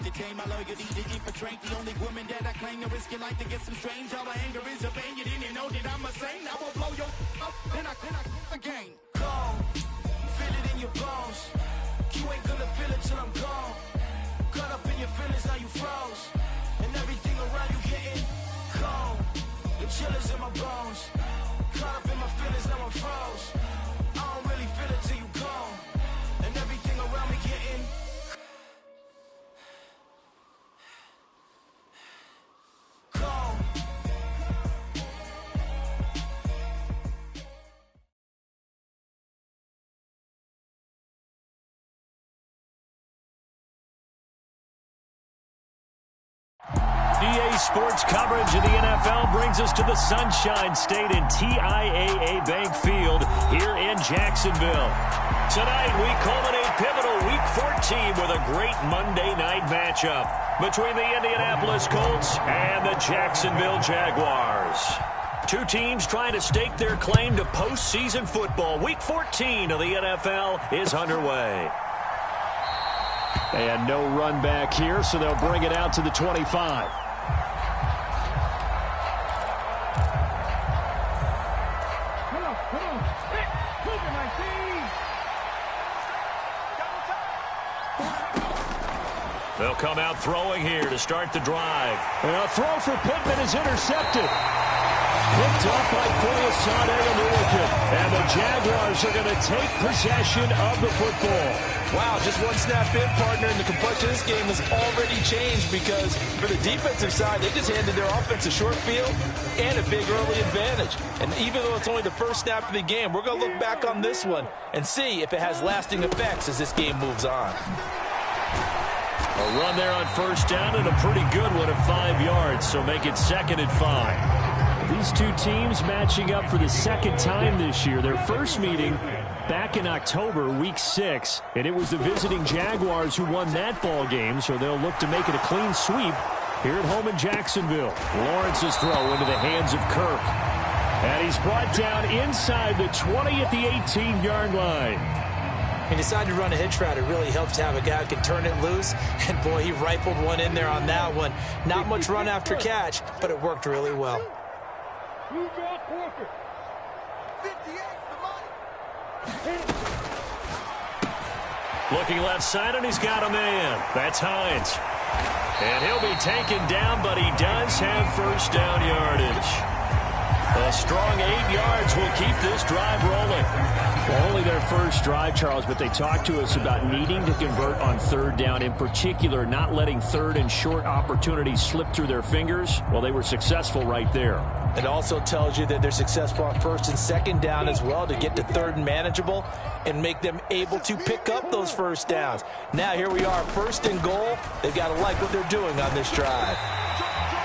entertain my loyalty to infiltrate the only woman that I claim to risk your life to get some strange. All my anger is a pain. You didn't know that I'm a saint. I will blow your up, then I again. Gone, feel it in your bones. You ain't gonna feel it till I'm gone. Caught up in your feelings, now you froze. And everything around you getting cold. The chillers in my bones. Caught up in my feelings, now I'm froze. I don't really feel it till you gone. And everything around me getting cold. EA Sports coverage of the NFL brings us to the Sunshine State in TIAA Bank Field here in Jacksonville. Tonight, we culminate pivotal Week 14 with a great Monday night matchup between the Indianapolis Colts and the Jacksonville Jaguars. Two teams trying to stake their claim to postseason football. Week 14 of the NFL is underway. And no run back here, so they'll bring it out to the 25. They'll come out throwing here to start the drive. And a throw for Pittman is intercepted. Picked up by Foyesade and the Jaguars are going to take possession of the football. Wow, just one snap in, partner, and the complexion of this game has already changed because for the defensive side, they just handed their offense a short field and a big early advantage. And even though it's only the first snap of the game, we're going to look back on this one and see if it has lasting effects as this game moves on. A run there on first down and a pretty good one at 5 yards, so make it 2nd and 5. These two teams matching up for the second time this year. Their first meeting back in October, Week 6, and it was the visiting Jaguars who won that ball game, so they'll look to make it a clean sweep here at home in Jacksonville. Lawrence's throw into the hands of Kirk. And he's brought down inside the 20 at the 18-yard line. He decided to run a hitch route. It really helps to have a guy who can turn it loose. And, boy, he rifled one in there on that one. Not much run after catch, but it worked really well. Looking left side, and he's got a man. That's Hines. And he'll be taken down, but he does have first down yardage. A strong 8 yards will keep this drive rolling. Well, only their first drive, Charles, but they talked to us about needing to convert on third down, in particular not letting third and short opportunities slip through their fingers. Well, they were successful right there. It also tells you that they're successful on first and second down as well to get to third and manageable and make them able to pick up those first downs. Now here we are, 1st and goal. They've got to like what they're doing on this drive.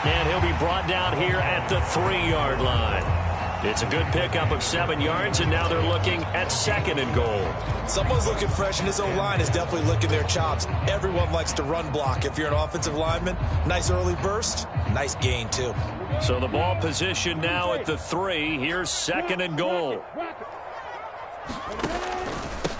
And he'll be brought down here at the 3-yard line. It's a good pickup of 7 yards, and now they're looking at 2nd and goal. Someone's looking fresh, and this O-line is definitely licking their chops. Everyone likes to run block. If you're an offensive lineman, nice early burst, nice gain too. So the ball position now at the 3. Here's 2nd and goal.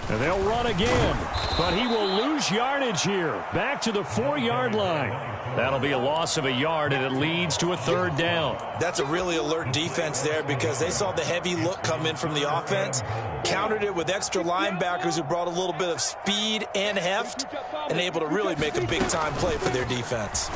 And they'll run again, but he will lose yardage here. Back to the 4-yard line. That'll be a loss of a yard, and it leads to a 3rd down. That's a really alert defense there because they saw the heavy look come in from the offense, countered it with extra linebackers who brought a little bit of speed and heft, and able to really make a big-time play for their defense.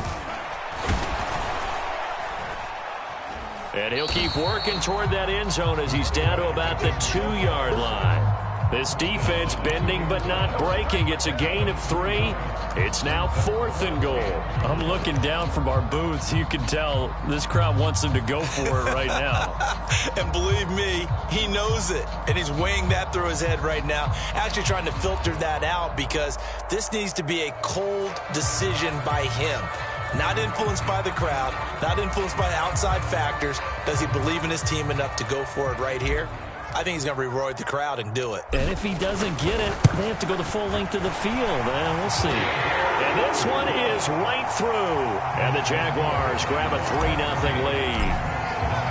And he'll keep working toward that end zone as he's down to about the 2-yard line. This defense bending but not breaking. It's a gain of 3. It's now 4th and goal. I'm looking down from our booths. You can tell this crowd wants them to go for it right now. And believe me, he knows it. And he's weighing that through his head right now. Actually trying to filter that out because this needs to be a cold decision by him. Not influenced by the crowd, not influenced by outside factors. Does he believe in his team enough to go for it right here? I think he's going to reward the crowd and do it. And if he doesn't get it, they have to go the full length of the field. We'll see. And this one is right through. And the Jaguars grab a 3-0 lead.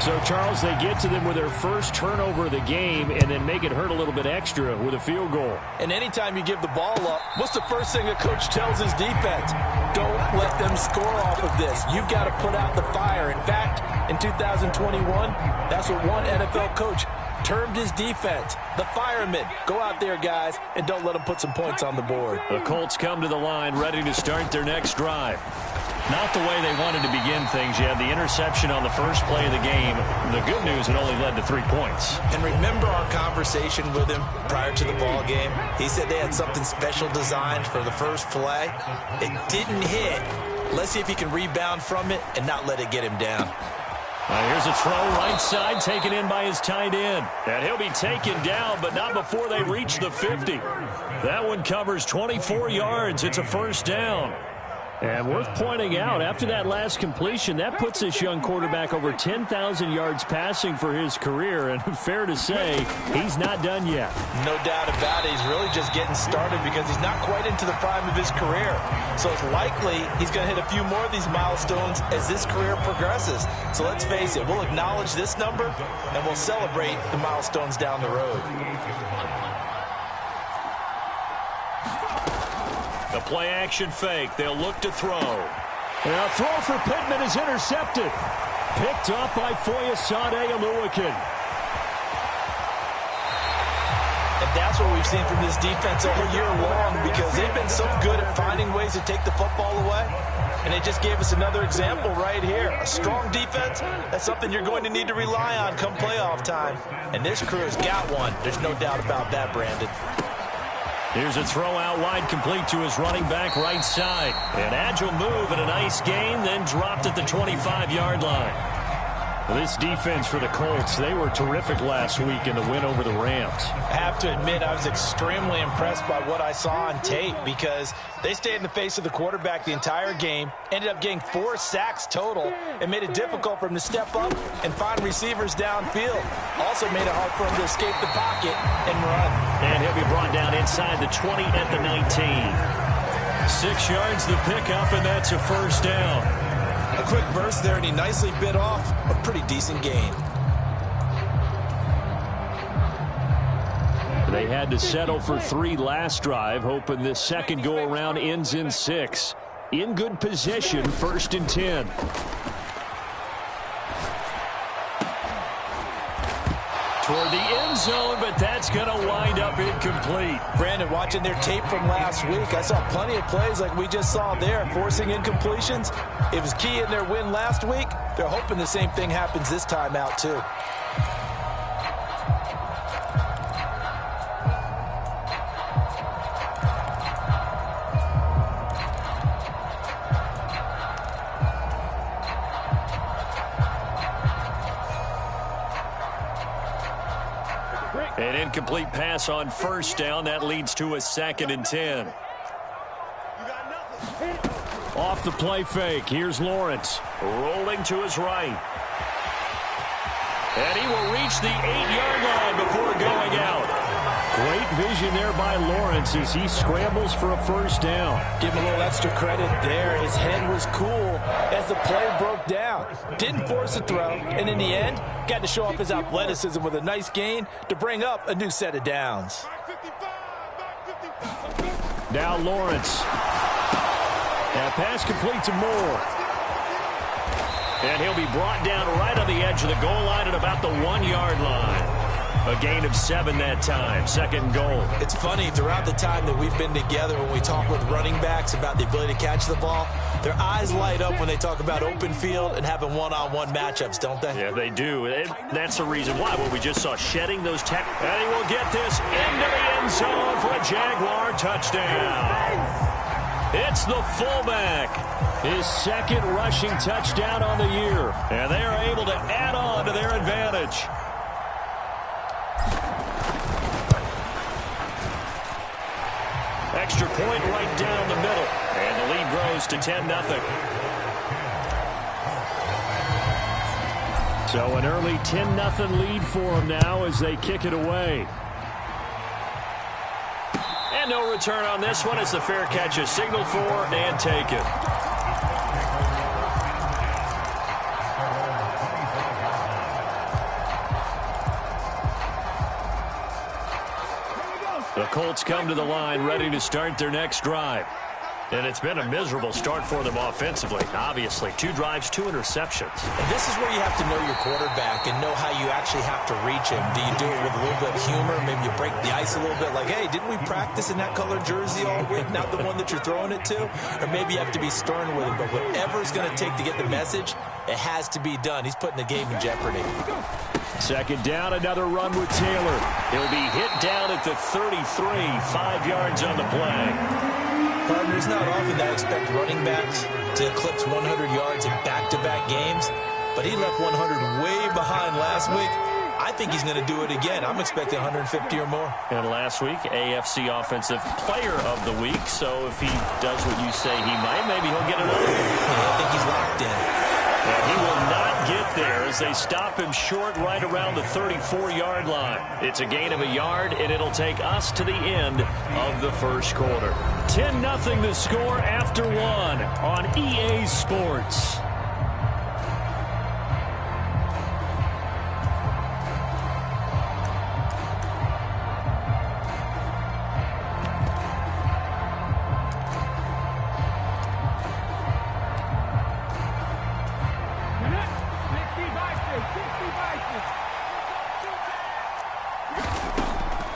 So, Charles, they get to them with their first turnover of the game and then make it hurt a little bit extra with a field goal. And anytime you give the ball up, what's the first thing a coach tells his defense? Don't let them score off of this. You've got to put out the fire. In fact, in 2021, that's what one NFL coach termed his defense, the firemen. Go out there, guys, and don't let them put some points on the board. The Colts come to the line ready to start their next drive. Not the way they wanted to begin things. You had the interception on the first play of the game. The good news, it only led to 3 points. And remember our conversation with him prior to the ball game? He said they had something special designed for the first play. It didn't hit. Let's see if he can rebound from it and not let it get him down. Here's a throw right side, taken in by his tight end. And he'll be taken down, but not before they reach the 50. That one covers 24 yards. It's a first down. And worth pointing out, after that last completion, that puts this young quarterback over 10,000 yards passing for his career. And fair to say, he's not done yet. No doubt about it. He's really just getting started because he's not quite into the prime of his career. So it's likely he's going to hit a few more of these milestones as this career progresses. So let's face it, we'll acknowledge this number and we'll celebrate the milestones down the road. The play-action fake. They'll look to throw. And a throw for Pittman is intercepted. Picked up by Foyesade Oluwakin. And that's what we've seen from this defense all year long because they've been so good at finding ways to take the football away. And they just gave us another example right here. A strong defense, that's something you're going to need to rely on come playoff time. And this crew has got one. There's no doubt about that, Brandon. Here's a throw out wide, complete to his running back right side. An agile move and a nice gain, then dropped at the 25-yard line. This defense for the Colts, they were terrific last week in the win over the Rams. I have to admit, I was extremely impressed by what I saw on tape because they stayed in the face of the quarterback the entire game, ended up getting 4 sacks total, and made it difficult for him to step up and find receivers downfield. Also made it hard for him to escape the pocket and run. And he'll be brought down inside the 20 at the 19. 6 yards the pickup, and that's a first down. A quick burst there, and he nicely bit off a pretty decent gain. They had to settle for 3 last drive, hoping this second go-around ends in 6. In good position, 1st and 10. Toward the end zone, but that's going to wind up incomplete. Brandon, watching their tape from last week, I saw plenty of plays like we just saw there, forcing incompletions. It was key in their win last week. They're hoping the same thing happens this time out, too. An incomplete pass on first down. That leads to a 2nd and 10. Off the play fake. Here's Lawrence. Rolling to his right. And he will reach the 8-yard line before going out. Great vision there by Lawrence as he scrambles for a first down. Give him a little extra credit there. His head was cool as the play broke down. Didn't force a throw, and in the end, got to show off his athleticism with a nice gain to bring up a new set of downs. Now Lawrence. That pass complete to Moore. And he'll be brought down right on the edge of the goal line at about the 1-yard line. A gain of 7 that time. 2nd goal. It's funny, throughout the time that we've been together, when we talk with running backs about the ability to catch the ball, their eyes light up when they talk about open field and having one-on-one matchups, don't they? Yeah, they do. That's the reason why. What we just saw, shedding those tech. And he will get this into the end zone for a Jaguar touchdown. It's the fullback. His 2nd rushing touchdown on the year. And they are able to add on to their advantage. Extra point right down the middle. And the lead grows to 10-0. So an early 10-0 lead for them now as they kick it away. And no return on this one as the fair catch is signaled for and taken. The Colts come to the line ready to start their next drive. And it's been a miserable start for them offensively. Obviously, 2 drives, 2 interceptions. And this is where you have to know your quarterback and know how you actually have to reach him. Do you do it with a little bit of humor? Maybe you break the ice a little bit like, hey, didn't we practice in that colored jersey all week, not the one that you're throwing it to? Or maybe you have to be stern with him. But whatever it's going to take to get the message, it has to be done. He's putting the game in jeopardy. Second down, another run with Taylor. He'll be hit down at the 33, 5 yards on the play. Partner, it's not often that I expect running backs to eclipse 100 yards in back-to-back games, but he left 100 way behind last week. I think he's going to do it again. I'm expecting 150 or more. And last week, AFC Offensive Player of the Week, so if he does what you say he might, maybe he'll get another one. Yeah, I think he's locked in. And he will not get there as they stop him short right around the 34-yard line. It's a gain of a yard, and it'll take us to the end of the first quarter. 10-0 the score after 1 on EA Sports.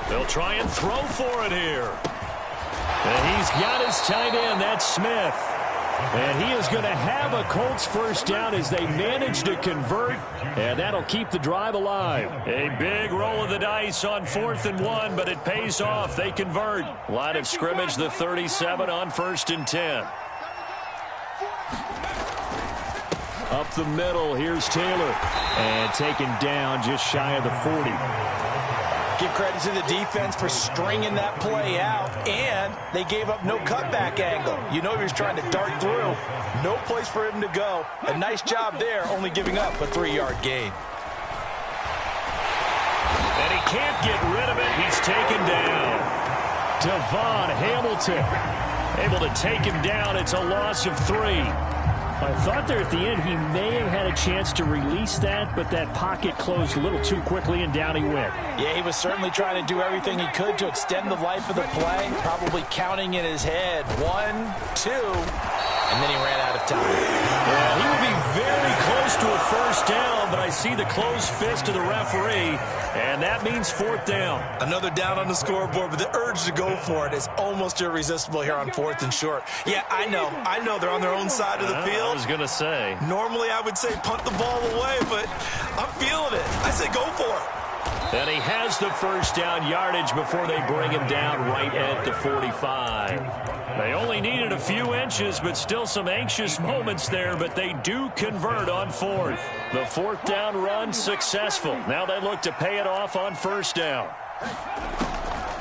They'll try and throw for it here. And he's got his tight end. That's Smith. And he is going to have a Colts first down as they manage to convert. And that'll keep the drive alive. A big roll of the dice on 4th and 1, but it pays off. They convert. Line of scrimmage, the 37 on 1st and 10. Up the middle, here's Taylor. And taken down just shy of the 40. Give credit to the defense for stringing that play out, and they gave up no cutback angle. You know he was trying to dart through. No place for him to go. A nice job there, only giving up a 3-yard gain. And he can't get rid of it. He's taken down. Devon Hamilton able to take him down. It's a loss of 3. I thought there at the end he may have had a chance to release that, but that pocket closed a little too quickly, and down he went. Yeah, he was certainly trying to do everything he could to extend the life of the play, probably counting in his head 1, 2, and then he ran out of time. Well, he would be very close to a first down, but I see the closed fist of the referee, and that means 4th down. Another down on the scoreboard, but the urge to go for it is almost irresistible here on 4th and short. Yeah, I know they're on their own side of the field. I was going to say. Normally I would say punt the ball away, but I'm feeling it. I say go for it. And he has the first down yardage before they bring him down right at the 45. They only needed a few inches, but still some anxious moments there, but they do convert on 4th. The 4th down run successful. Now they look to pay it off on 1st down.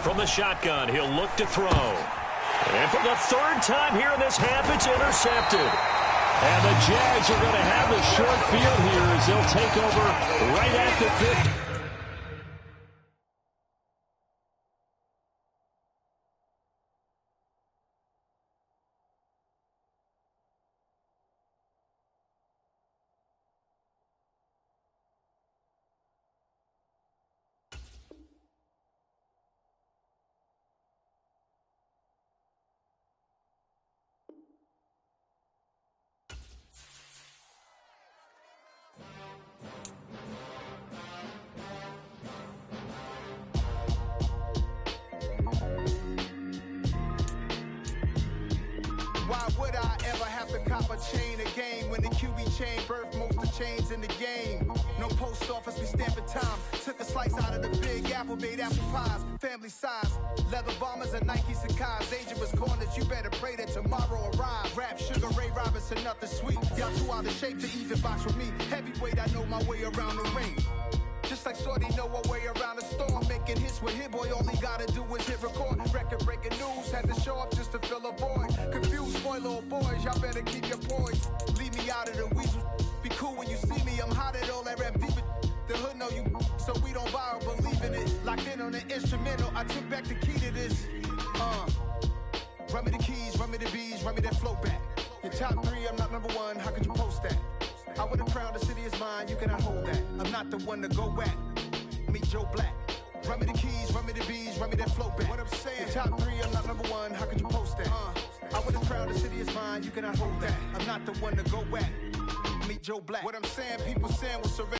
From the shotgun, he'll look to throw. And for the 3rd time here in this half, it's intercepted. And the Jags are going to have the short field here as they'll take over right at the 50. Why would I ever have to cop a chain again when the QB chain birthed most of the chains in the game? No post office, we stamping time. Took a slice out of the big apple, made apple pies, family size. Leather bombers and Nike Sakai's. Dangerous corners, you better pray that tomorrow arrives. Rap, Sugar Ray Robinson, nothing sweet. Y'all too out of shape to even box with me. Heavyweight, I know my way around the ring. Just like Shorty know her way around the storm. Making hits with Hit Boy, all he gotta do is hit record. Record breaking news, had to show up just to fill a void. Confused, spoiled little boys, y'all better keep your poise. Leave me out of the weasel. Be cool when you see me, I'm hot at all that rap deep. The hood know you, so we don't borrow, believe in it. Locked in on the instrumental, I took back the key to this. Run me the keys, run me the bees, run me that flow back. Your top 3, I'm not number 1, how could you post that? I would have crowned the city is mine, you cannot hold that. I'm not the one to go back. Meet Joe Black. Run me the keys, run me the bees, run me that flow back. What I'm saying, your top 3, I'm not number 1, how could you post that? I would have proud the city is mine, you cannot hold that. I'm not the one to go at. Meet Joe Black. What I'm saying, people saying was surrender.